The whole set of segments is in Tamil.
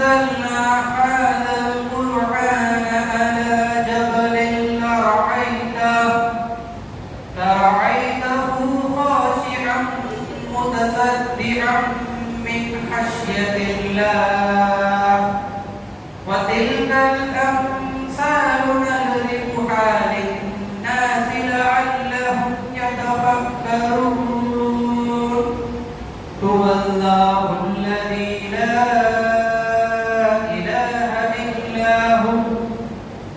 نزلنا هذا القرآن على جبل لرأيته خاشعا متصدعا من خشية الله وتلك الأمثال نضربها للناس لعلهم يتفكرون هو الله الذي لا إله إلا هو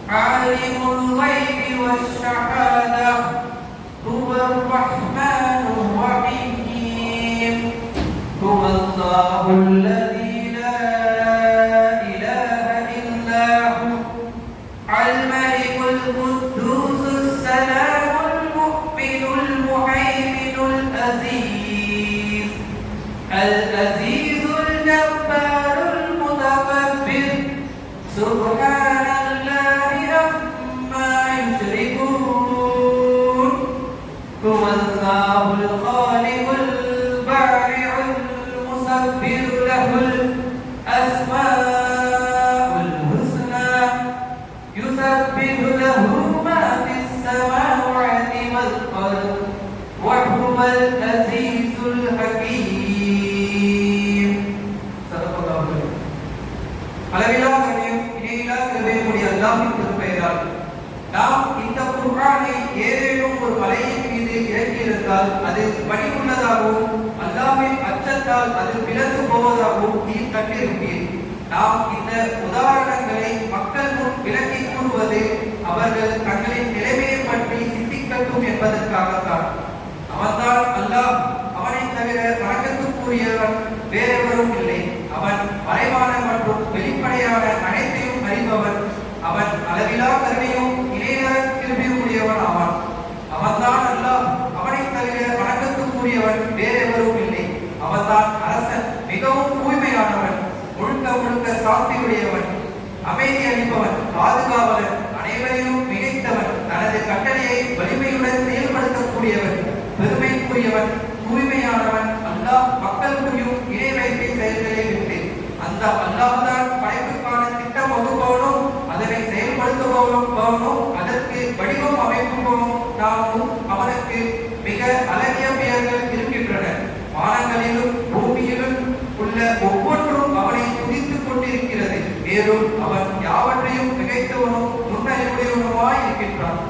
عالم الغيب والشهادة هو الرحمن الرحيم هو الله الذي لا إله إلا هو الملك القدوس السلام المؤمن المهيمن العزيز الجبار المتكبر سبحان الله عما يشركون هو الله الخالق البارئ المصور له الأسماء الحسنى يسبح له ما في السماوات والأرض وهو العزيز الحكيم صدق الله العظيم அளவிலா கருணையும் இணையிலா கிருபையுடைய அல்லாஹ்வின் திருப்பெயரால் நாம் இந்த குர்ஆனை ஏதேனும் ஒரு மலையின் மீது இறக்கியிருந்தால் அது பணிவுள்ளதாகவும் அல்லாஹ்வின் அச்சத்தால் அது பிளந்து போவதாகவும் நீர் கண்டிருப்பீர். நாம் இந்த உதாரணங்களை மக்கள் முன் விளக்கிக் கூறுவது அவர்கள் தங்களின் நிலைமையை பற்றி சிந்திக்கட்டும் என்பதற்காகத்தான். அவன்தான் அல்லாஹ், அவனை தவிர வணக்கத்துக்குரியவன் வேறெவரும் இல்லை. அவன் மறைவான மற்றும் வெளிப்படையான அனைத்தையும் அறிபவன். அவன் அளவிலா கருணையும் இணையற கிருபையுடையவன் ஆவான். அவன்தான் அல்லாஹ், அவனை தவிர வணக்கத்துக்குரியவன் வேறெவரும் இல்லை. அவன்தான் அரசன், மிகவும் தூய்மையானவன், முழுக்க முழுக்க சாந்தியுடையவன், அமைதி அளிப்பவன், பாதுகாவலன், அனைவரையும் மிகைத்தவன், தனது கட்டளையை வலிமையுடன் செயல்படுத்தக்கூடியவன், பெருமைக்குரியவன், தூய்மையானவன். அல்லாஹ் மக்கள் புரியும் இணை வைப்பை செயல்களை விட்டு அந்த அல்லாஹ்தான் படைப்புக்கான திட்டம் வகுப்பவனும் அதனை செயல்படுத்துபவனும் அதற்கு வடிவம் அமைப்பவனும் நாமும் அவனுக்கு மிக அழகிய பெயர்கள் இருக்கின்றன. வானங்களிலும் பூமியிலும் உள்ள ஒவ்வொன்றும் அவனை துதித்துக் கொண்டிருக்கிறது. மேலும் அவன் யாவற்றையும் மிகைத்தவனும் நுண்ணறிவுடையவனுமாய் இருக்கின்றான்.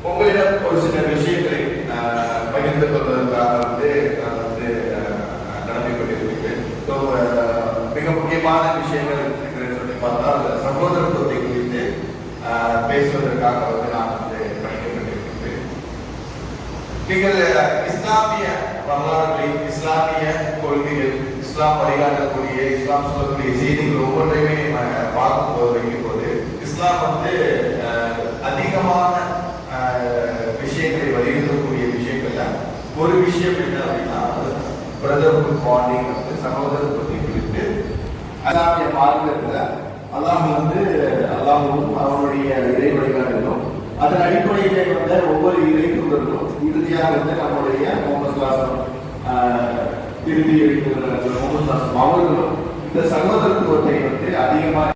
உங்களிடம் ஒரு சில விஷயங்களை பகிர்ந்து கொள்வதற்காக நடந்து கொண்டிருக்கிறேன். மிக முக்கியமான விஷயங்கள் சொல்லி பார்த்தால் சகோதரத்துவத்தை குறித்து பேசுவதற்காக நான் படிக்கப்பட்டிருக்கிறேன். நீங்கள் இஸ்லாமிய வரலாறுகளில் இஸ்லாமிய கொள்கைகள், இஸ்லாம் வழிகாட்டக்கூடிய, இஸ்லாம் சொல்லக்கூடிய செய்திகள் ஒவ்வொன்றையுமே பார்க்கும்போது வைக்கும்போது இஸ்லாம் அதிகமான விஷயங்களை வலியுறுத்தக்கூடிய விஷயங்கள்ல ஒரு விஷயம் என்ன அப்படின்னா பிரதர்ஹுட் பாண்டிங், சகோதரத்துவத்தை குறித்து இஸ்லாமிய மார்க்கத்துல அல்லாஹ்வும் அவனுடைய இறை வழிகாட்டலும் அதன் அடிப்படையிலே ஒவ்வொரு இறை தூதர்களும் இறுதியாக நம்முடைய முகமது இறுதி எழுத்துள்ள முகமது அவர்களும் இந்த சகோதரத்துவத்தை அதிகமாக